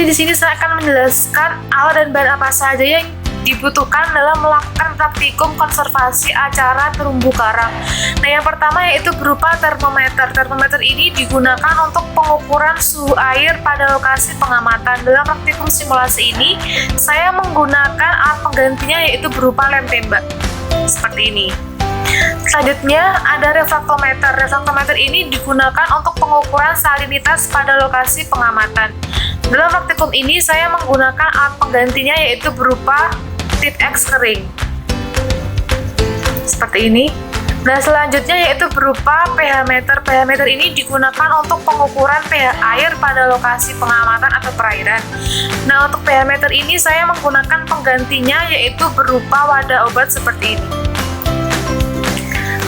Jadi di sini saya akan menjelaskan alat dan bahan apa saja yang dibutuhkan dalam melakukan praktikum konservasi acara terumbu karang. Nah, yang pertama yaitu berupa termometer. Termometer ini digunakan untuk pengukuran suhu air pada lokasi pengamatan. Dalam praktikum simulasi ini, saya menggunakan alat penggantinya yaitu berupa lem tembak. Seperti ini. Selanjutnya ada refraktometer. Refraktometer ini digunakan untuk pengukuran salinitas pada lokasi pengamatan. Dalam praktikum ini saya menggunakan alat penggantinya yaitu berupa tip X kering. Seperti ini. Nah, selanjutnya yaitu berupa pH meter. pH meter ini digunakan untuk pengukuran pH air pada lokasi pengamatan atau perairan. Nah, untuk pH meter ini saya menggunakan penggantinya yaitu berupa wadah obat seperti ini.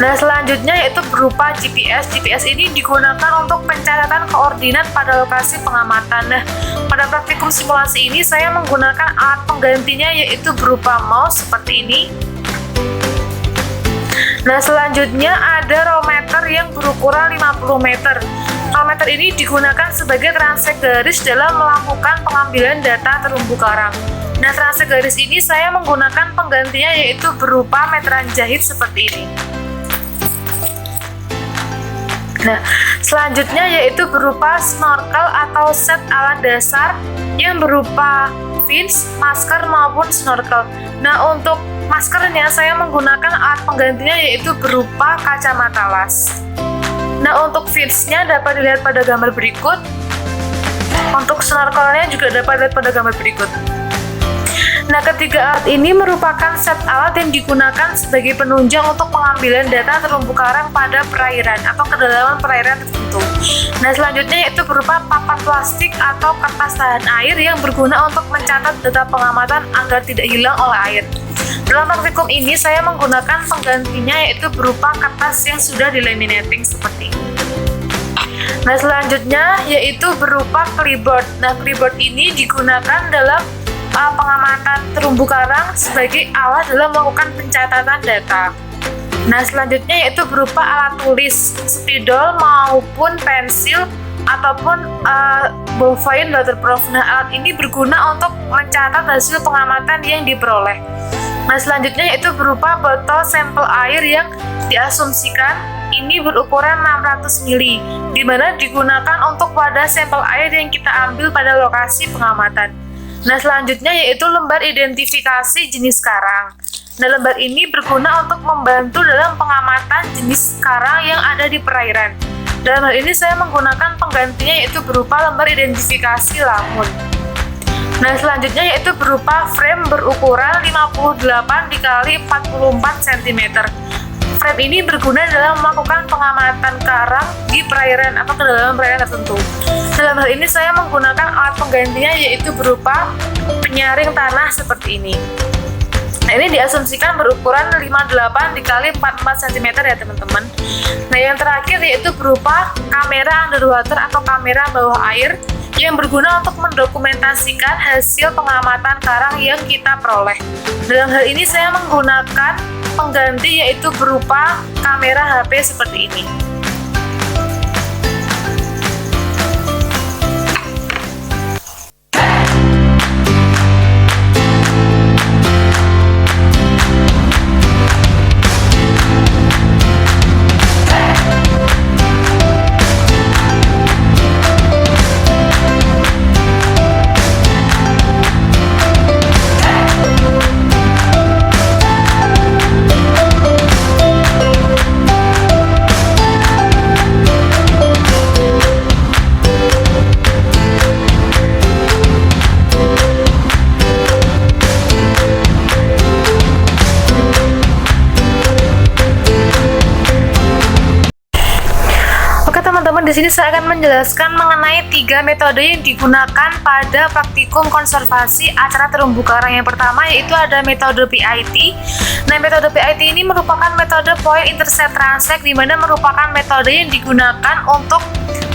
Nah, selanjutnya yaitu berupa GPS. GPS ini digunakan untuk pencatatan koordinat pada lokasi pengamatan. Nah, pada praktikum simulasi ini saya menggunakan alat penggantinya yaitu berupa mouse seperti ini. Nah, selanjutnya ada rometer yang berukuran 50 meter. Rometer ini digunakan sebagai transek garis dalam melakukan pengambilan data terumbu karang. Nah, transek garis ini saya menggunakan penggantinya yaitu berupa meteran jahit seperti ini. Nah, selanjutnya yaitu berupa snorkel atau set alat dasar yang berupa fins, masker maupun snorkel. Nah, untuk maskernya saya menggunakan alat penggantinya yaitu berupa kacamata las. Nah, untuk finsnya dapat dilihat pada gambar berikut. Untuk snorkelnya juga dapat dilihat pada gambar berikut. Nah, ketiga alat ini merupakan set alat yang digunakan sebagai penunjang untuk pengambilan data terumbu karang pada perairan atau kedalaman perairan tertentu. Nah, selanjutnya yaitu berupa papan plastik atau kertas tahan air yang berguna untuk mencatat data pengamatan agar tidak hilang oleh air. Dalam praktikum ini saya menggunakan penggantinya yaitu berupa kertas yang sudah dilaminating seperti ini. Nah, selanjutnya yaitu berupa clipboard. Nah, clipboard ini digunakan dalam pengamatan terumbu karang sebagai alat dalam melakukan pencatatan data. Nah, selanjutnya yaitu berupa alat tulis, spidol maupun pensil ataupun ballpoint waterproof. Nah, alat ini berguna untuk mencatat hasil pengamatan yang diperoleh. Nah, selanjutnya yaitu berupa botol sampel air yang diasumsikan ini berukuran 600 ml, di mana digunakan untuk wadah sampel air yang kita ambil pada lokasi pengamatan. Nah, selanjutnya yaitu lembar identifikasi jenis karang. Nah, lembar ini berguna untuk membantu dalam pengamatan jenis karang yang ada di perairan. Dalam hal ini saya menggunakan penggantinya yaitu berupa lembar identifikasi lamun. Nah, selanjutnya yaitu berupa frame berukuran 58 x 44 cm. Frame ini berguna dalam melakukan pengamatan karang di perairan atau kedalaman perairan tertentu. Dalam hal ini saya menggunakan alat penggantinya yaitu berupa penyaring tanah seperti ini. Nah, ini diasumsikan berukuran 58 x 44 cm ya teman-teman. Nah, yang terakhir yaitu berupa kamera underwater atau kamera bawah air yang berguna untuk mendokumentasikan hasil pengamatan karang yang kita peroleh. Dalam hal ini saya menggunakan pengganti yaitu berupa kamera HP seperti ini. Di sini saya akan menjelaskan mengenai 3 metode yang digunakan pada praktikum konservasi acara terumbu karang. Yang pertama yaitu ada metode PIT. Nah, metode PIT ini merupakan metode Point Intercept Transect, di mana merupakan metode yang digunakan untuk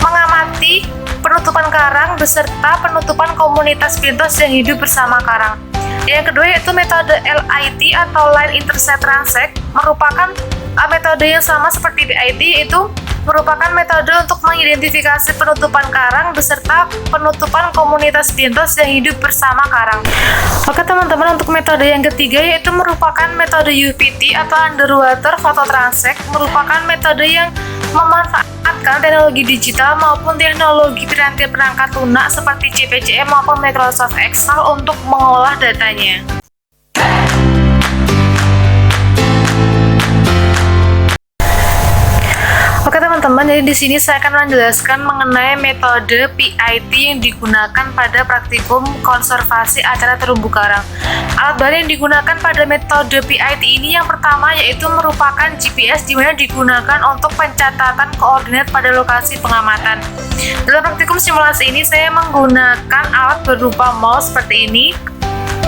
mengamati penutupan karang beserta penutupan komunitas pintos yang hidup bersama karang. Yang kedua yaitu metode LIT atau Line Intercept Transect, merupakan metode yang sama seperti PIT, yaitu merupakan metode untuk mengidentifikasi penutupan karang beserta penutupan komunitas bentos yang hidup bersama karang. Oke teman-teman, untuk metode yang ketiga yaitu merupakan metode UPT atau Underwater Photo Transect, merupakan metode yang memanfaatkan teknologi digital maupun teknologi piranti perangkat lunak seperti CPCM maupun Microsoft Excel untuk mengolah datanya. Oke teman-teman, jadi di sini saya akan menjelaskan mengenai metode PIT yang digunakan pada praktikum konservasi acara terumbu karang. Alat bahan yang digunakan pada metode PIT ini yang pertama yaitu merupakan GPS, di mana digunakan untuk pencatatan koordinat pada lokasi pengamatan. Dalam praktikum simulasi ini saya menggunakan alat berupa mouse seperti ini,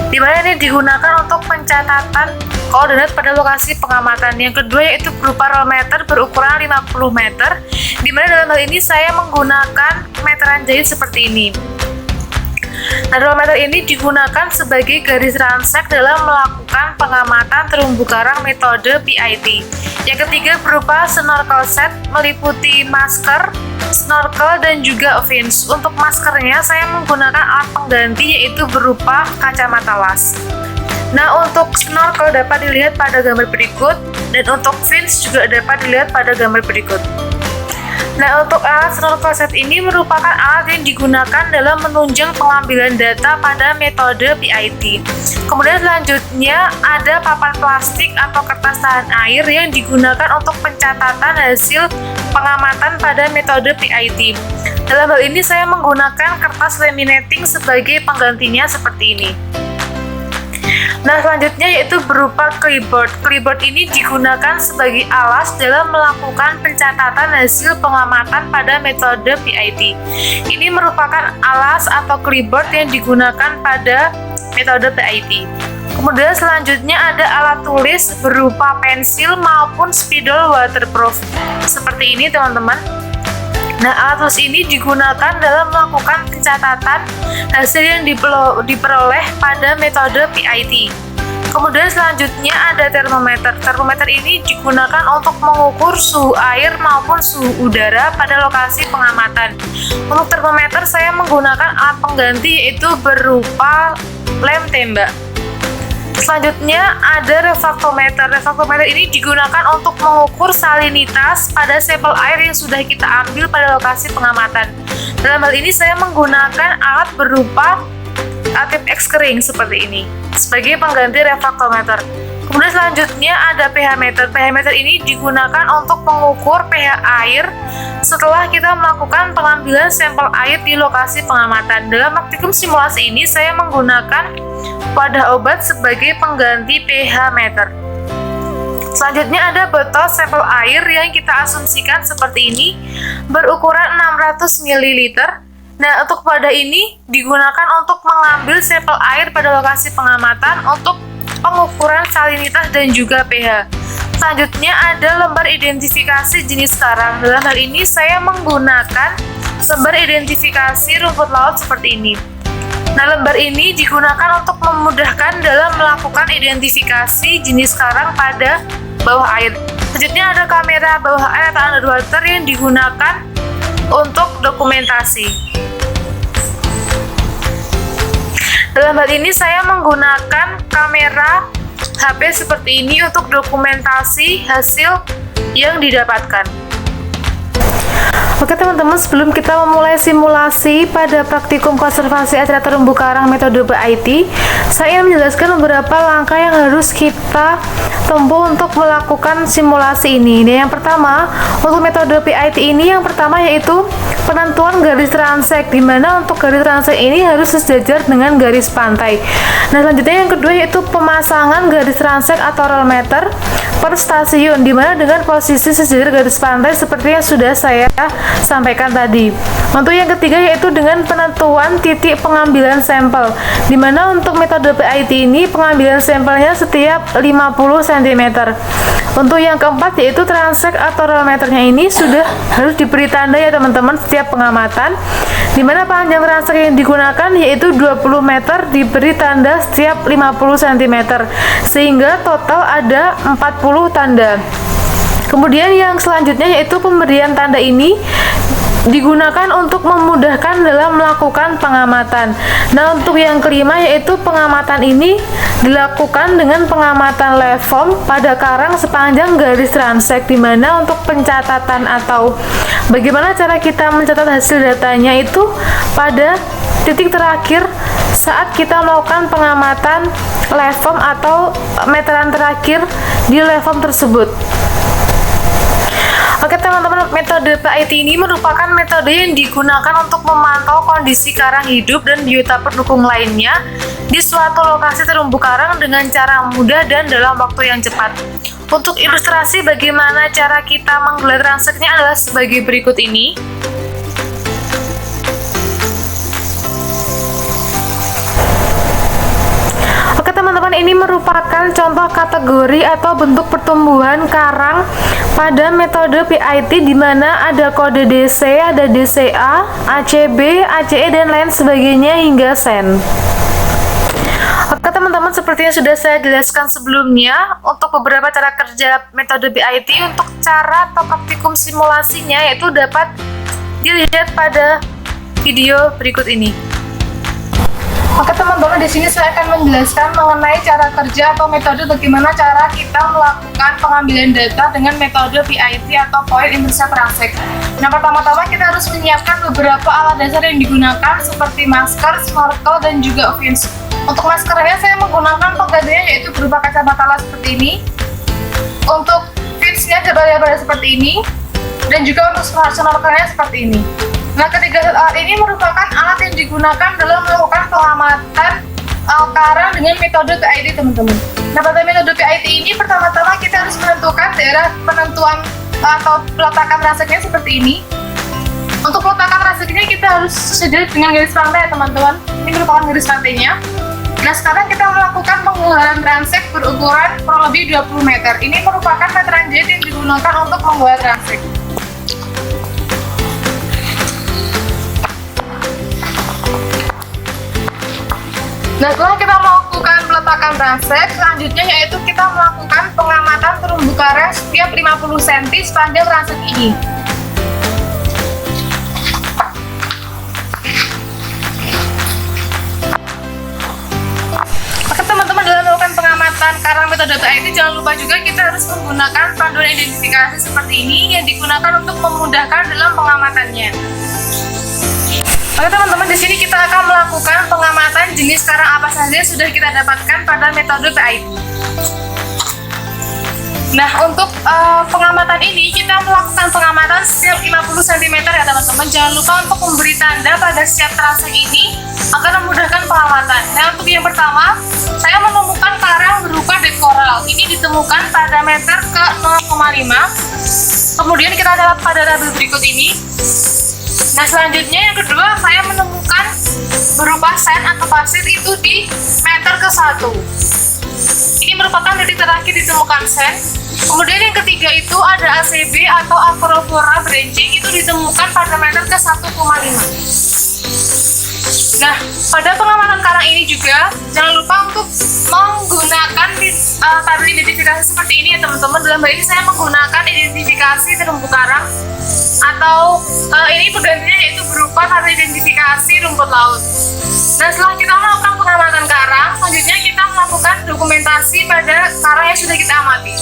di mana ini digunakan untuk pencatatan koordinat pada lokasi pengamatan. Yang kedua yaitu berupa rollmeter berukuran 50 meter, di mana dalam hal ini saya menggunakan meteran jahit seperti ini. Nah, rollmeter ini digunakan sebagai garis ransek dalam melakukan pengamatan terumbu karang metode PIT. Yang ketiga berupa snorkel set, meliputi masker, snorkel, dan juga fins. Untuk maskernya saya menggunakan alat pengganti yaitu berupa kacamata las. Nah, untuk snorkel dapat dilihat pada gambar berikut, dan untuk fins juga dapat dilihat pada gambar berikut. Nah, untuk alat snorkel set ini merupakan alat yang digunakan dalam menunjang pengambilan data pada metode PIT. Kemudian selanjutnya ada papan plastik atau kertas tahan air yang digunakan untuk pencatatan hasil pengamatan pada metode PIT. Dalam hal ini saya menggunakan kertas laminating sebagai penggantinya seperti ini. Nah, selanjutnya yaitu berupa clipboard. Clipboard ini digunakan sebagai alas dalam melakukan pencatatan hasil pengamatan pada metode PIT. Ini merupakan alas atau clipboard yang digunakan pada metode PIT. Kemudian selanjutnya ada alat tulis berupa pensil maupun spidol waterproof. Seperti ini teman-teman. Nah, alat tulis ini digunakan dalam melakukan pencatatan hasil yang diperoleh pada metode PIT. Kemudian selanjutnya ada termometer. Termometer ini digunakan untuk mengukur suhu air maupun suhu udara pada lokasi pengamatan. Untuk termometer saya menggunakan alat pengganti yaitu berupa lem tembak. Selanjutnya ada refraktometer. Refraktometer ini digunakan untuk mengukur salinitas pada sampel air yang sudah kita ambil pada lokasi pengamatan. Dalam hal ini saya menggunakan alat berupa tip X kering seperti ini sebagai pengganti refraktometer. Kemudian selanjutnya ada pH meter. pH meter ini digunakan untuk mengukur pH air setelah kita melakukan pengambilan sampel air di lokasi pengamatan. Dalam praktikum simulasi ini saya menggunakan wadah obat sebagai pengganti pH meter. Selanjutnya ada botol sampel air yang kita asumsikan seperti ini berukuran 600 ml. Nah, untuk wadah ini digunakan untuk mengambil sampel air pada lokasi pengamatan untuk pengukuran salinitas dan juga pH. Selanjutnya ada lembar identifikasi jenis karang. Dalam hal ini saya menggunakan lembar identifikasi rumput laut seperti ini. Nah, lembar ini digunakan untuk memudahkan dalam melakukan identifikasi jenis karang pada bawah air. Selanjutnya ada kamera bawah air atau underwater yang digunakan untuk dokumentasi. Dalam hal ini saya menggunakan kamera HP seperti ini untuk dokumentasi hasil yang didapatkan. Oke teman-teman, sebelum kita memulai simulasi pada praktikum konservasi acara terumbu karang metode PIT, saya ingin menjelaskan beberapa langkah yang harus kita tempuh untuk melakukan simulasi ini. Dan yang pertama, untuk metode PIT ini yang pertama yaitu penentuan garis transek, di mana untuk garis transek ini harus sejajar dengan garis pantai. Nah, selanjutnya yang kedua yaitu pemasangan garis transek atau rollmeter per stasiun, di mana dengan posisi sejajar garis pantai seperti yang sudah saya sampaikan tadi. Untuk yang ketiga yaitu dengan penentuan titik pengambilan sampel, di mana untuk metode PIT ini pengambilan sampelnya setiap 50 cm. Untuk yang keempat yaitu transek atau rollmeternya ini sudah harus diberi tanda ya teman-teman setiap pengamatan, di mana panjang transek yang digunakan yaitu 20 meter diberi tanda setiap 50 cm, sehingga total ada 40 tanda. Kemudian yang selanjutnya yaitu pemberian tanda ini digunakan untuk memudahkan dalam melakukan pengamatan. Nah, untuk yang kelima yaitu pengamatan ini dilakukan dengan pengamatan waveform pada karang sepanjang garis transek, di mana untuk pencatatan atau bagaimana cara kita mencatat hasil datanya itu pada titik terakhir saat kita melakukan pengamatan waveform atau meteran terakhir di waveform tersebut. Oke teman-teman, metode PIT ini merupakan metode yang digunakan untuk memantau kondisi karang hidup dan biota pendukung lainnya di suatu lokasi terumbu karang dengan cara mudah dan dalam waktu yang cepat. Untuk ilustrasi bagaimana cara kita menggelar transeknya adalah sebagai berikut ini. Teman-teman, ini merupakan contoh kategori atau bentuk pertumbuhan karang pada metode PIT, di mana ada kode DC, ada DCA, ACB, ACE, dan lain sebagainya hingga SEN. Oke teman-teman, seperti yang sudah saya jelaskan sebelumnya, untuk beberapa cara kerja metode PIT, untuk cara atau praktikum simulasinya yaitu dapat dilihat pada video berikut ini. Oke teman-teman, di sini saya akan menjelaskan mengenai cara kerja atau metode bagaimana cara kita melakukan pengambilan data dengan metode PIT atau Point Intercept Transect. Nah, pertama-tama kita harus menyiapkan beberapa alat dasar yang digunakan seperti masker, snorkel, dan juga fins. Untuk maskernya saya menggunakan penggantinya yaitu berupa kacamata las seperti ini. Untuk finsnya jabal-jabal seperti ini, dan juga untuk snorkelnya seperti ini. Nah, ketiga alat ini merupakan alat yang digunakan dalam melakukan pengamatan karang dengan metode PIT, teman-teman. Nah, pada metode PIT ini pertama-tama kita harus menentukan daerah penentuan atau peletakan transeknya seperti ini. Untuk peletakan transeknya kita harus sesuai dengan garis pantai, teman-teman. Ini merupakan garis pantainya. Nah, sekarang kita melakukan penggulangan transek berukuran kurang lebih 20 meter. Ini merupakan meteran jahit yang digunakan untuk membuat transek. Nah, setelah kita melakukan peletakan transek, selanjutnya yaitu kita melakukan pengamatan terumbu karang setiap 50 cm sepanjang transek ini. Oke teman-teman, dalam melakukan pengamatan karang metode PIT, jangan lupa juga kita harus menggunakan panduan identifikasi seperti ini yang digunakan untuk memudahkan dalam pengamatannya. Oke teman-teman, di sini kita akan melakukan pengamatan jenis karang apa saja yang sudah kita dapatkan pada metode PIT. Nah, untuk pengamatan ini kita melakukan pengamatan setiap 50 cm ya teman-teman. Jangan lupa untuk memberi tanda pada setiap transek ini agar memudahkan pengamatan. Nah, untuk yang pertama, saya menemukan karang berupa dead coral. Ini ditemukan pada meter ke 0,5. Kemudian kita lihat pada tabel berikut ini. Nah, selanjutnya yang kedua, saya menemukan berupa sand atau pasir itu di meter ke 1. Ini merupakan titik terakhir ditemukan sand. Kemudian yang ketiga itu ada ACB atau Acropora branching, itu ditemukan pada meter ke 1,5. Nah, pada pengamatan karang ini juga jangan lupa untuk menggunakan tabel identifikasi seperti ini ya teman-teman. Dalam hal ini saya menggunakan identifikasi terumbu karang atau ini penggantinya yaitu berupa tabel identifikasi rumput laut. Nah, setelah kita melakukan pengamatan karang, selanjutnya kita melakukan dokumentasi pada karang yang sudah kita amati.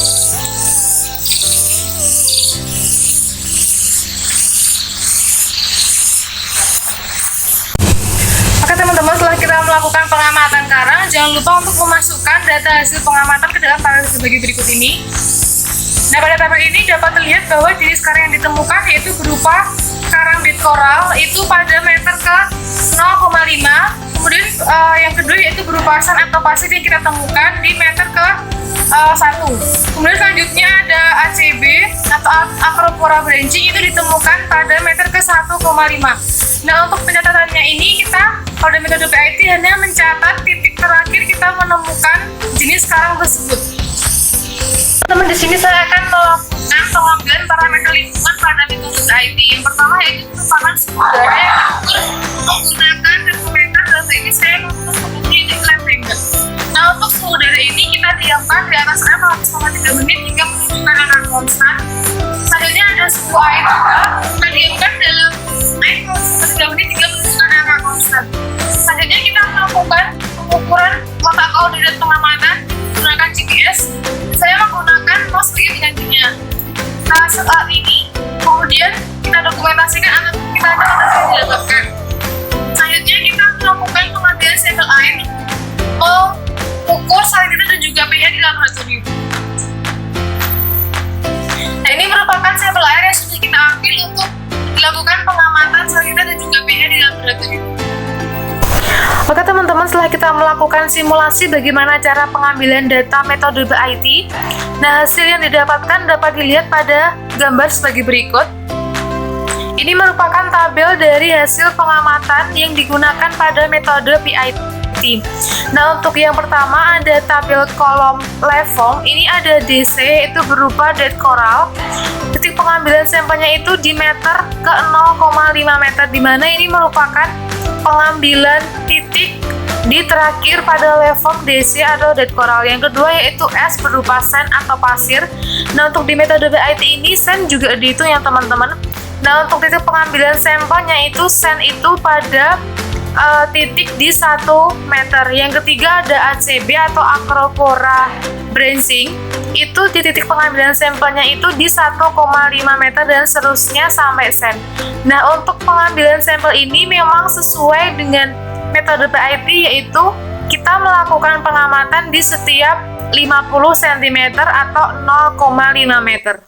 Oke teman-teman, setelah kita melakukan pengamatan karang, jangan lupa untuk memasukkan data hasil pengamatan ke dalam tabel sebagai berikut ini. Nah, pada tabel ini dapat terlihat bahwa jenis karang yang ditemukan yaitu berupa karang dead coral itu pada meter ke 0,5. Kemudian yang kedua yaitu berupa sand atau pasir yang kita temukan di meter ke 1. Kemudian selanjutnya ada ACB atau Acropora branching, itu ditemukan pada meter ke 1,5. Nah, untuk pencatatannya ini kita pada metode PIT hanya mencatat titik terakhir kita menemukan jenis karang tersebut. Teman, di sini saya akan melakukan pengambilan parameter lingkungan pada metode PIT. Yang pertama yaitu merupakan suhu udara yang diukur menggunakan termometer, dan ini saya menggunakan di lab tangga. Nah, untuk suhu udara ini kita diamkan di atas 3 menit hingga menunjukkan angka konstan. suhu air juga kita diamkan dalam air selama 3 menit hingga menunjukkan angka konstan. Selanjutnya kita melakukan pengukuran letak koordinat pengamatan menggunakan GPS. Saya menggunakan mouse sebagai penggantinya. Saat ini, kemudian kita dokumentasikan atau kita ada yang didapatkan. Selanjutnya kita melakukan pengambilan sampel air, mengukur salinitas dan juga pH di laboratorium. Nah, ini merupakan sampel air yang sudah kita ambil untuk dilakukan pengamatan salinitas dan juga pH di laboratorium. Oke teman-teman, setelah kita melakukan simulasi bagaimana cara pengambilan data metode BIT, nah hasil yang didapatkan dapat dilihat pada gambar sebagai berikut. Ini merupakan tabel dari hasil pengamatan yang digunakan pada metode PIT. Nah, untuk yang pertama ada tabel kolom Levong. Ini ada DC, itu berupa date coral. Titik pengambilan sampelnya itu di meter ke 0,5 meter, di mana ini merupakan pengambilan titik di terakhir pada Levong DC atau date coral. Yang kedua yaitu S berupa sand atau pasir. Nah, untuk di metode BIT ini sand juga dihitung ya teman-teman. Nah, untuk titik pengambilan sampelnya itu sand itu pada titik di 1 meter. Yang ketiga ada ACB atau Acropora branching. Itu di titik pengambilan sampelnya itu di 1,5 meter dan seterusnya sampai sand. Nah, untuk pengambilan sampel ini memang sesuai dengan metode PIT, yaitu kita melakukan pengamatan di setiap 50 cm atau 0,5 meter.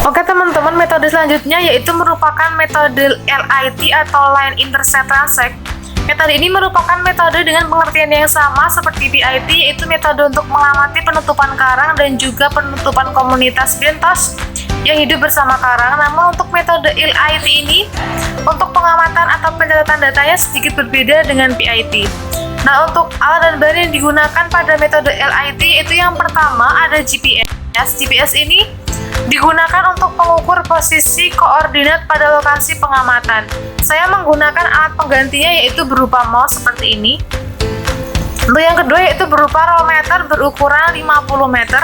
Oke teman-teman, metode selanjutnya yaitu merupakan metode LIT atau Line Intercept Transect. Metode ini merupakan metode dengan pengertian yang sama seperti PIT, yaitu metode untuk mengamati penutupan karang dan juga penutupan komunitas bentos yang hidup bersama karang. Namun untuk metode LIT ini, untuk pengamatan atau pencatatan datanya sedikit berbeda dengan PIT. Nah, untuk alat dan bahan yang digunakan pada metode LIT itu yang pertama ada GPS. GPS ini digunakan untuk mengukur posisi koordinat pada lokasi pengamatan. Saya menggunakan alat penggantinya yaitu berupa mouse seperti ini. Untuk yang kedua yaitu berupa rollmeter berukuran 50 meter.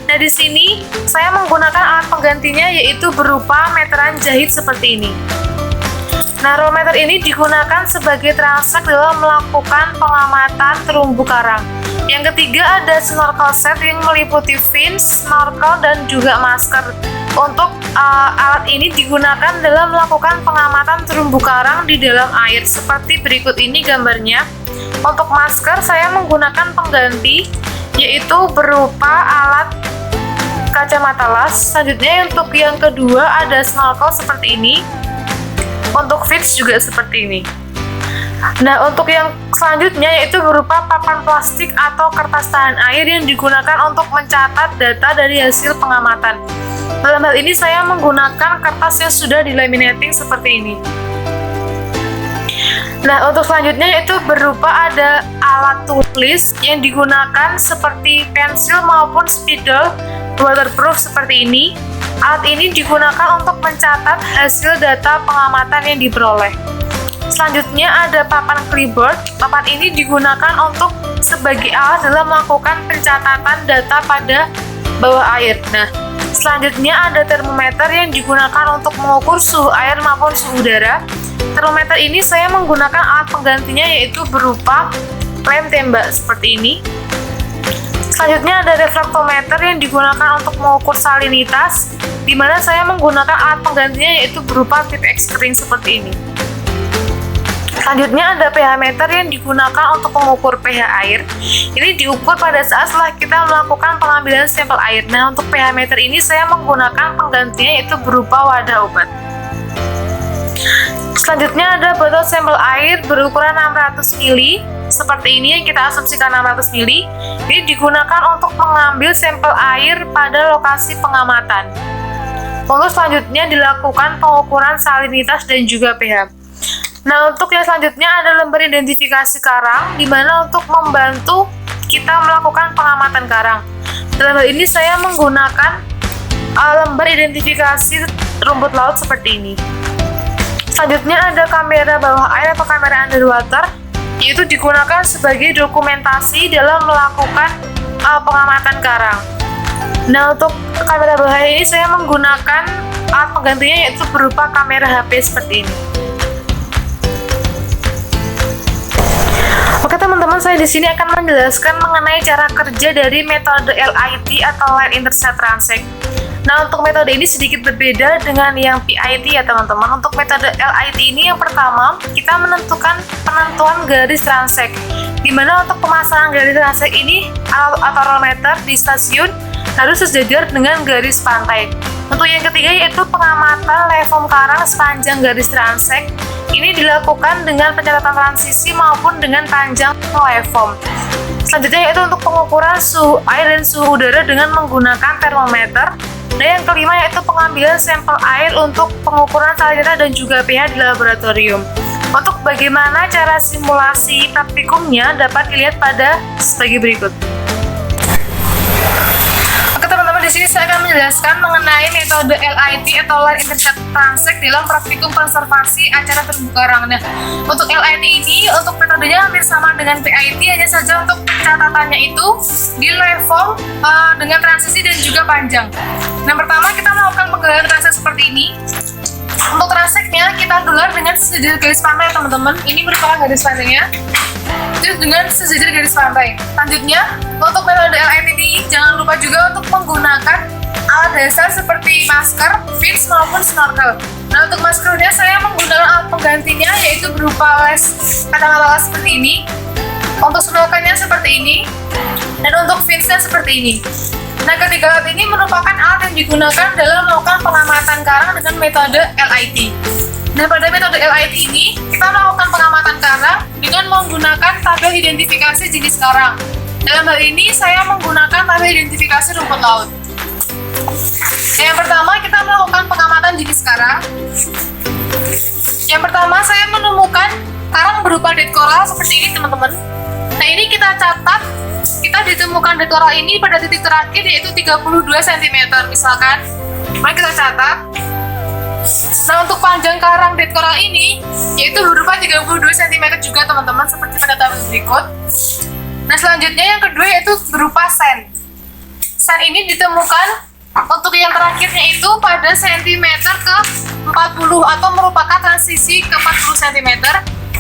Nah, di sini saya menggunakan alat penggantinya yaitu berupa meteran jahit seperti ini. Nah, rollmeter ini digunakan sebagai transak dalam melakukan pengamatan terumbu karang. Yang ketiga ada snorkel set yang meliputi fins, snorkel, dan juga masker. Untuk alat ini digunakan dalam melakukan pengamatan terumbu karang di dalam air seperti berikut ini gambarnya. Untuk masker saya menggunakan pengganti yaitu berupa alat kacamata las. Selanjutnya untuk yang kedua ada snorkel seperti ini. Untuk fins juga seperti ini. Nah, untuk yang selanjutnya yaitu berupa papan plastik atau kertas tahan air yang digunakan untuk mencatat data dari hasil pengamatan. Dalam hal ini saya menggunakan kertas yang sudah dilaminating seperti ini. Nah, untuk selanjutnya yaitu berupa ada alat tulis yang digunakan seperti pensil maupun spidol waterproof seperti ini. Alat ini digunakan untuk mencatat hasil data pengamatan yang diperoleh. Selanjutnya ada papan clipboard. Papan ini digunakan untuk sebagai alat dalam melakukan pencatatan data pada bawah air. Nah, selanjutnya ada termometer yang digunakan untuk mengukur suhu air maupun suhu udara. Termometer ini saya menggunakan alat penggantinya yaitu berupa lem tembak seperti ini. Selanjutnya ada refraktometer yang digunakan untuk mengukur salinitas, di mana saya menggunakan alat penggantinya yaitu berupa tip X kering seperti ini. Selanjutnya ada pH meter yang digunakan untuk mengukur pH air. Ini diukur pada saat setelah kita melakukan pengambilan sampel air. Nah, untuk pH meter ini saya menggunakan penggantinya yaitu berupa wadah obat. Selanjutnya ada botol sampel air berukuran 600 ml seperti ini yang kita asumsikan 600 ml. Ini digunakan untuk mengambil sampel air pada lokasi pengamatan. Untuk selanjutnya dilakukan pengukuran salinitas dan juga pH. Nah, untuk yang selanjutnya ada lembar identifikasi karang, di mana untuk membantu kita melakukan pengamatan karang. Dalam hal ini saya menggunakan lembar identifikasi rumput laut seperti ini. Selanjutnya ada kamera bawah air atau kamera underwater, yaitu digunakan sebagai dokumentasi dalam melakukan pengamatan karang. Nah, untuk kamera bahaya ini saya menggunakan alat penggantinya yaitu berupa kamera HP seperti ini. Oke teman-teman, saya di sini akan menjelaskan mengenai cara kerja dari metode LIT atau Light Intercept Transect. Nah, untuk metode ini sedikit berbeda dengan yang PIT ya teman-teman. Untuk metode LIT ini yang pertama, kita menentukan penentuan garis transect. Dimana untuk pemasangan garis transect ini, atau rollmeter di stasiun harus sejajar dengan garis pantai. Untuk yang ketiga yaitu pengamatan waveform karang sepanjang garis transect. Ini dilakukan dengan pencatatan transisi maupun dengan panjang waveform. Selanjutnya yaitu untuk pengukuran suhu air dan suhu udara dengan menggunakan termometer. Dan yang kelima yaitu pengambilan sampel air untuk pengukuran salinita dan juga pH di laboratorium. Untuk bagaimana cara simulasi praktikumnya dapat dilihat pada sebagai berikut. Di sini saya akan menjelaskan mengenai metode LIT atau Light Intercept Transect dalam praktikum konservasi acara terumbu karang. Nah, untuk LIT ini untuk metodenya hampir sama dengan PIT, hanya saja untuk catatannya itu di waveform dengan transisi dan juga panjang. Nah, pertama kita melakukan penggelaran transect seperti ini. Untuk transectnya kita gelar dengan sejajar garis pantai teman-teman. Ini merupakan garis pantainya. Terus dengan sejajar garis pantai. Selanjutnya, untuk metode LIT ini jangan lupa juga untuk menggunakan alat dasar seperti masker, fins maupun snorkel. Nah, untuk maskernya saya menggunakan alat penggantinya yaitu berupa les kacamata las seperti ini. Untuk snorkelnya seperti ini. Dan untuk finsnya seperti ini. Nah, ketiga alat ini merupakan alat yang digunakan dalam melakukan pengamatan karang dengan metode LIT. Nah, pada metode LIT ini, kita melakukan pengamatan karang dengan menggunakan tabel identifikasi jenis karang. Dalam hal ini, saya menggunakan tabel identifikasi rumput laut. Yang pertama, kita melakukan pengamatan jenis karang. Yang pertama, saya menemukan karang berupa dead coral seperti ini, teman-teman. Nah, ini kita catat, kita ditemukan dead coral ini pada titik terakhir yaitu 32 cm, misalkan. Mari kita catat. Nah, untuk panjang karang dead coral ini yaitu berupa 32 cm juga teman-teman, seperti pada tabel berikut. Nah, selanjutnya yang kedua yaitu berupa sand. Sand ini ditemukan untuk yang terakhirnya itu pada centimeter ke 40 atau merupakan transisi ke 40 cm.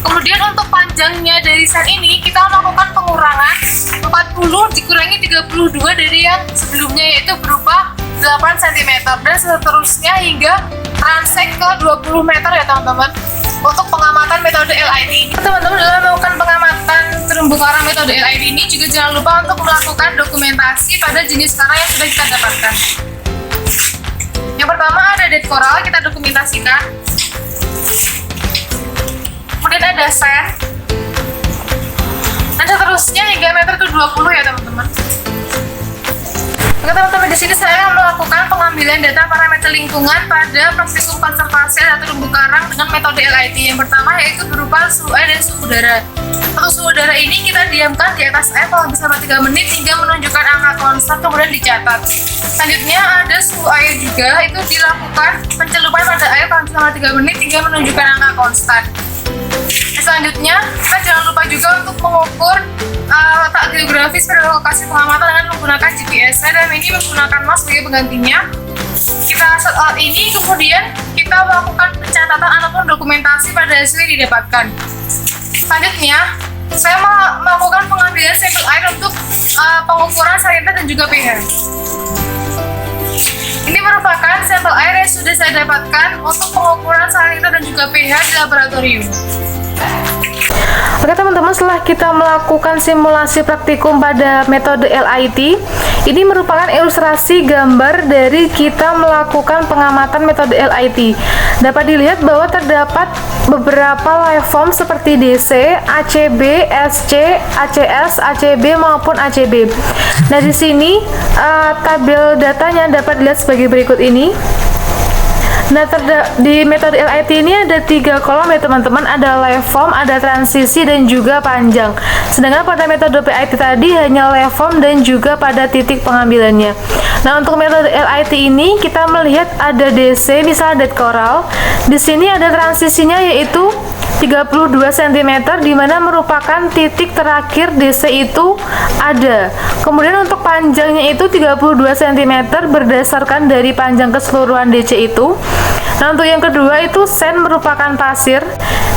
Kemudian untuk panjangnya dari sand ini kita melakukan pengurangan 40 dikurangi 32 dari yang sebelumnya yaitu berupa 8 cm dan seterusnya hingga transect ke 20 meter ya teman-teman. Untuk pengamatan metode LIT ini, teman-teman dalam melakukan pengamatan terumbu karang metode LIT ini juga jangan lupa untuk melakukan dokumentasi pada jenis karang yang sudah kita dapatkan. Yang pertama ada dead coral, kita dokumentasikan. Kemudian ada sand. Dan seterusnya hingga meter ke 20 ya teman-teman. Oke teman-teman, di sini saya akan melakukan pengambilan data parameter lingkungan pada praktikum konservasi atau terumbu karang dengan metode LIT. Yang pertama yaitu berupa suhu air dan suhu udara. Untuk suhu udara ini kita diamkan di atas air paling selama 3 menit hingga menunjukkan angka konstan kemudian dicatat. Selanjutnya ada suhu air juga, itu dilakukan pencelupan pada air paling selama 3 menit hingga menunjukkan angka konstan. Selanjutnya, kita jangan lupa juga untuk mengukur letak geografis pada lokasi pengamatan dengan menggunakan GPS. Dan ini menggunakan mouse sebagai penggantinya. Kita set alat ini, kemudian kita melakukan pencatatan ataupun dokumentasi pada hasil yang didapatkan. Selanjutnya, saya melakukan pengambilan sampel air untuk pengukuran salinita dan juga pH. Ini merupakan sampel air yang sudah saya dapatkan untuk pengukuran salinita dan juga pH di laboratorium. Oke teman-teman, setelah kita melakukan simulasi praktikum pada metode LIT, ini merupakan ilustrasi gambar dari kita melakukan pengamatan metode LIT. Dapat dilihat bahwa terdapat beberapa waveform seperti DC, ACB, SC, ACS, ACB maupun ACB. Nah, di sini tabel datanya dapat dilihat sebagai berikut ini. Nah, di metode LIT ini ada 3 kolom ya teman-teman, ada waveform, ada transisi, dan juga panjang. Sedangkan pada metode PIT tadi hanya waveform dan juga pada titik pengambilannya. Nah, untuk metode LIT ini kita melihat ada DC, misalnya dead coral. Di sini ada transisinya yaitu 32 cm, di mana merupakan titik terakhir DC itu ada. Kemudian untuk panjangnya itu 32 cm berdasarkan dari panjang keseluruhan DC itu. Nah, untuk yang kedua itu sand merupakan pasir.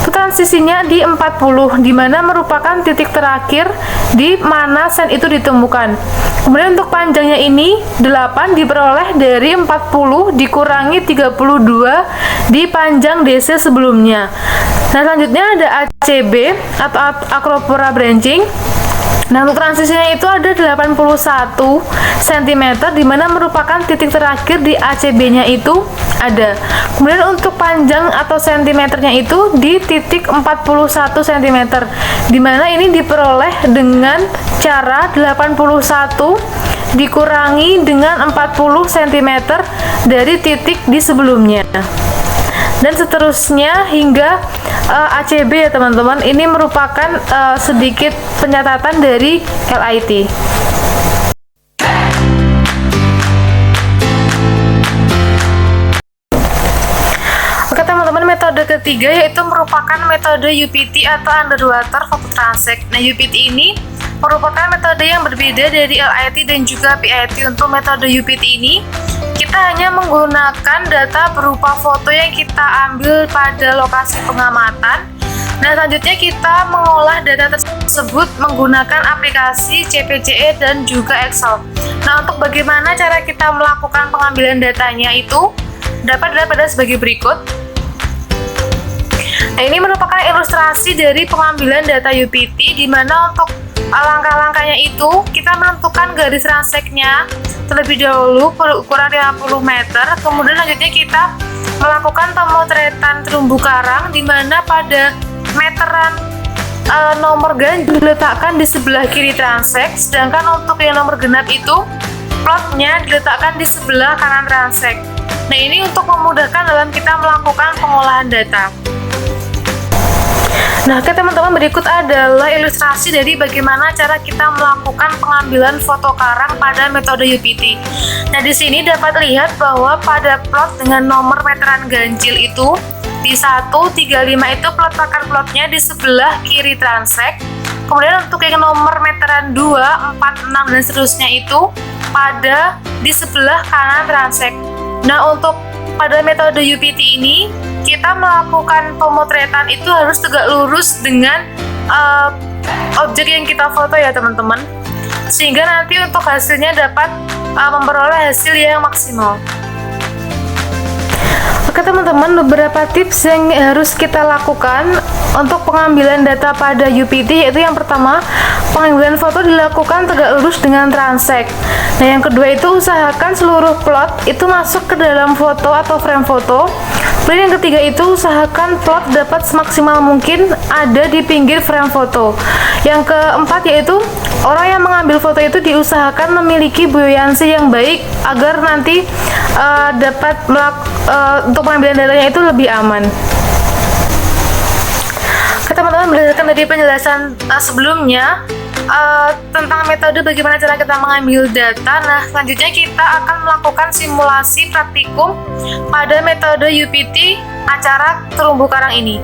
Itu transisinya di 40, di mana merupakan titik terakhir di mana sand itu ditemukan. Kemudian untuk panjangnya ini 8 diperoleh dari 40 dikurangi 32 di panjang DC sebelumnya. Nah, selanjutnya ada ACB atau Acropora branching. Nah, untuk transisinya itu ada 81 cm, di mana merupakan titik terakhir di ACB-nya itu ada. Kemudian untuk panjang atau sentimeternya itu di titik 41 cm, di mana ini diperoleh dengan cara 81 dikurangi dengan 40 cm dari titik di sebelumnya. Dan seterusnya hingga ACB ya teman-teman. Ini merupakan sedikit pencatatan dari LIT. Oke teman-teman, metode ketiga yaitu merupakan metode UPT atau underwater photo transect. Nah, UPT ini merupakan metode yang berbeda dari LIT dan juga PIT. Untuk metode UPT ini kita hanya menggunakan data berupa foto yang kita ambil pada lokasi pengamatan. Nah, selanjutnya kita mengolah data tersebut menggunakan aplikasi CPCE dan juga Excel. Nah, untuk bagaimana cara kita melakukan pengambilan datanya itu dapat dilihat pada sebagai berikut. Nah, ini merupakan ilustrasi dari pengambilan data UPT, di mana untuk langkah-langkahnya itu kita menentukan garis transeknya terlebih dahulu berukuran 50 meter. Kemudian selanjutnya kita melakukan pemotretan terumbu karang, di mana pada meteran nomor ganjil diletakkan di sebelah kiri transek, sedangkan untuk yang nomor genap itu plotnya diletakkan di sebelah kanan transek. Nah, ini untuk memudahkan dalam kita melakukan pengolahan data. Nah, oke teman-teman, berikut adalah ilustrasi dari bagaimana cara kita melakukan pengambilan foto karang pada metode UPT. Nah, di sini dapat lihat bahwa pada plot dengan nomor meteran ganjil itu di 135 itu peletakan plotnya di sebelah kiri transek. Kemudian untuk yang nomor meteran 2, 4, 6 dan seterusnya itu pada di sebelah kanan transek. Nah, untuk pada metode UPT ini kita melakukan pemotretan itu harus tegak lurus dengan objek yang kita foto ya teman-teman, sehingga nanti untuk hasilnya dapat memperoleh hasil yang maksimal. Oke teman-teman, beberapa tips yang harus kita lakukan untuk pengambilan data pada UPT, yaitu yang pertama, pengambilan foto dilakukan tegak lurus dengan transek. Nah, yang kedua itu usahakan seluruh plot itu masuk ke dalam foto atau frame foto. Kemudian yang ketiga itu usahakan plot dapat semaksimal mungkin ada di pinggir frame foto. Yang keempat yaitu orang yang mengambil foto itu diusahakan memiliki buoyancy yang baik agar nanti dapat untuk pengambilan datanya itu lebih aman. Oke teman-teman, berdasarkan dari penjelasan sebelumnya tentang metode bagaimana cara kita mengambil data, nah selanjutnya kita akan melakukan simulasi praktikum pada metode UPT acara terumbu karang ini.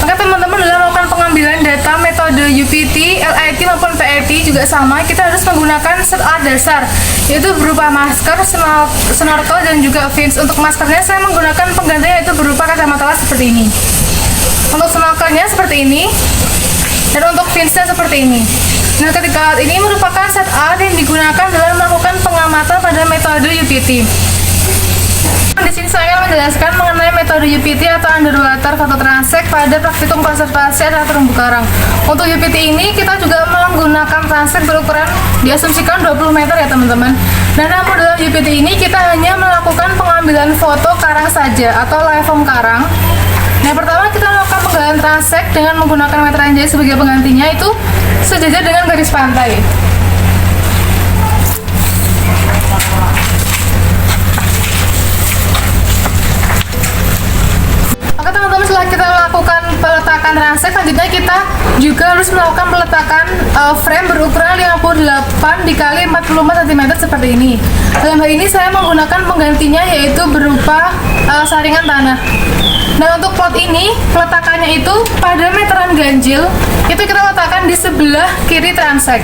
Oke teman-teman, dalam melakukan pengambilan data metode UPT, LIT maupun PIT juga sama, kita harus menggunakan set alat dasar, yaitu berupa masker, snorkel, dan juga fins. Untuk maskernya saya menggunakan penggantinya yaitu berupa kacamata seperti ini. Untuk snorkelnya seperti ini, dan untuk finsnya seperti ini. Nah, ketika alat ini merupakan set alat yang digunakan dalam melakukan pengamatan pada metode UPT. Di sini saya akan menjelaskan mengenai metode UPT atau underwater photo transect pada praktikum konservasi acara terumbu karang. Untuk UPT ini kita juga menggunakan transect berukuran diasumsikan 20 meter ya teman-teman. Dan namun dalam UPT ini kita hanya melakukan pengambilan foto karang saja atau waveform karang. Nah, pertama kita melakukan penggalian transect dengan menggunakan meteran jaya sebagai penggantinya, itu sejajar dengan garis pantai. transek, selanjutnya kita juga harus melakukan peletakan frame berukuran 58 dikali 44 cm seperti ini. Dalam hal ini saya menggunakan penggantinya yaitu berupa saringan tanah. Nah, untuk plot ini peletakannya itu pada meteran ganjil itu kita letakkan di sebelah kiri transek.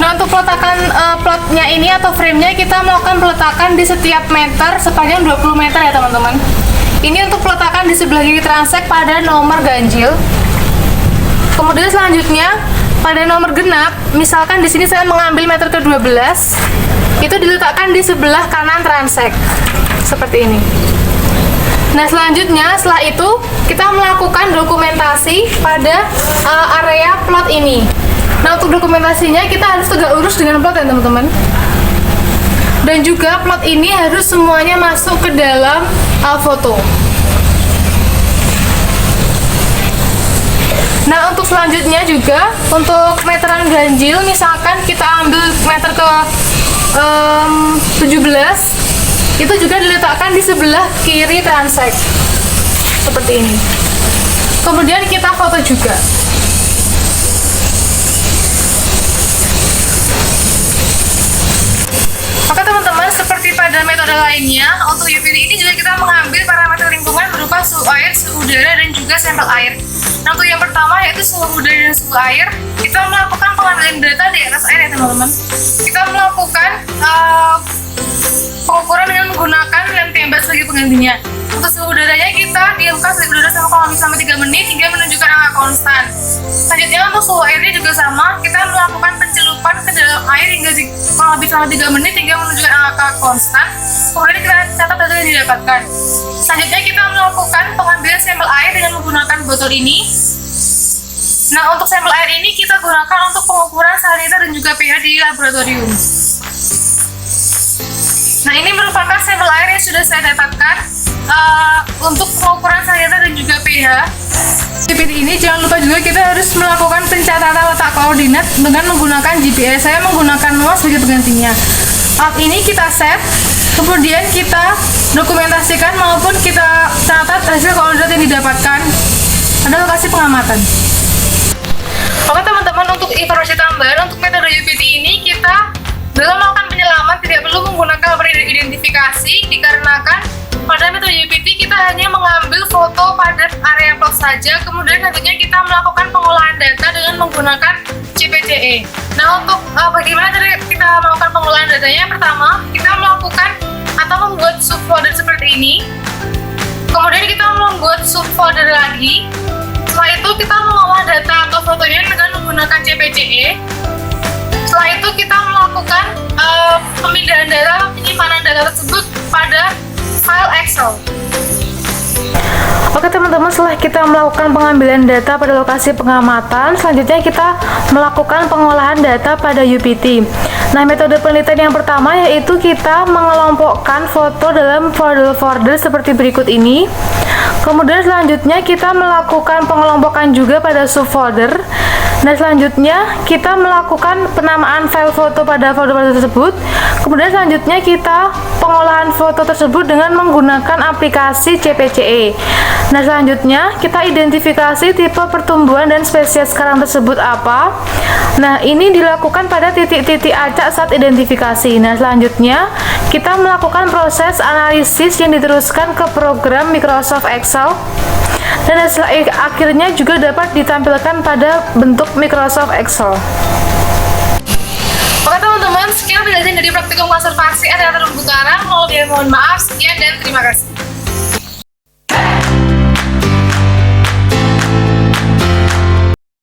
Nah, untuk peletakan plotnya ini atau framenya kita melakukan peletakan di setiap meter sepanjang 20 meter ya teman-teman. Ini untuk peletakan di sebelah kiri transek pada nomor ganjil. Kemudian selanjutnya pada nomor genap, misalkan di sini saya mengambil meter ke-12, itu diletakkan di sebelah kanan transek seperti ini. Nah, selanjutnya setelah itu kita melakukan dokumentasi pada area plot ini. Nah, untuk dokumentasinya kita harus tegak lurus dengan plot ya teman-teman. Dan juga plot ini harus semuanya masuk ke dalam foto. Nah, untuk selanjutnya juga untuk meteran ganjil, misalkan kita ambil meter ke 17, itu juga diletakkan di sebelah kiri transek seperti ini. Kemudian kita foto juga. Oke teman-teman, seperti pada metode lainnya, untuk UPT ini juga kita mengambil parameter lingkungan berupa suhu air, suhu udara, dan juga sampel air. Nah, untuk yang pertama yaitu suhu udara dan suhu air, kita melakukan pengambilan data di atas air ya teman-teman. Kita melakukan pengukuran dengan menggunakan lem tembak sebagai penggantinya. Untuk suhu udaranya kita diamkan suhu udara selama 3 menit hingga menunjukkan angka konstan. Selanjutnya untuk suhu airnya juga sama, kita melakukan pencelupan ke dalam air hingga kurang lebih selama 3 menit hingga menunjukkan angka konstan. Kemudian kita catat data yang didapatkan. Selanjutnya kita melakukan pengambilan sampel air dengan menggunakan botol ini. Nah, untuk sampel air ini kita gunakan untuk pengukuran salinitas dan juga pH di laboratorium. Nah, ini merupakan sampel air yang sudah saya dapatkan untuk pengukuran salinitas dan juga pH. UPT ini jangan lupa juga kita harus melakukan pencatatan letak koordinat dengan menggunakan GPS. Saya menggunakan NOAA sebagai penggantinya. Alat ini kita save, kemudian kita dokumentasikan maupun kita catat hasil koordinat yang didapatkan pada lokasi pengamatan. Oke teman-teman, untuk informasi tambahan untuk metode UPT ini, kita dalam melakukan penyelaman tidak perlu menggunakan identifikasi dikarenakan pada metode UPT kita hanya mengambil foto pada area plot saja, kemudian selanjutnya kita melakukan pengolahan data dengan menggunakan CPCE. Nah, untuk bagaimana cara kita melakukan pengolahan datanya? Pertama, kita melakukan atau membuat subfolder seperti ini. Kemudian kita membuat subfolder lagi. Setelah itu kita mengolah data atau fotonya dengan menggunakan CPCE. Setelah itu kita melakukan pemindahan data, penyimpanan data tersebut pada file Excel. Oke teman-teman, setelah kita melakukan pengambilan data pada lokasi pengamatan, selanjutnya kita melakukan pengolahan data pada UPT. Nah, metode penelitian yang pertama yaitu kita mengelompokkan foto dalam folder-folder seperti berikut ini. Kemudian selanjutnya kita melakukan pengelompokan juga pada subfolder. Dan selanjutnya kita melakukan penamaan file foto pada folder tersebut. Kemudian selanjutnya kita pengolahan foto tersebut dengan menggunakan aplikasi CPCE. Nah, selanjutnya kita identifikasi tipe pertumbuhan dan spesies karang tersebut apa. Nah, ini dilakukan pada titik-titik acak saat identifikasi. Nah, selanjutnya kita melakukan proses analisis yang diteruskan ke program Microsoft Excel. Dan hasil akhirnya juga dapat ditampilkan pada bentuk Microsoft Excel. Oke teman-teman, sekian penjelasan dari praktikum konservasi area terumbu karang. Mohon maaf, sekian dan terima kasih.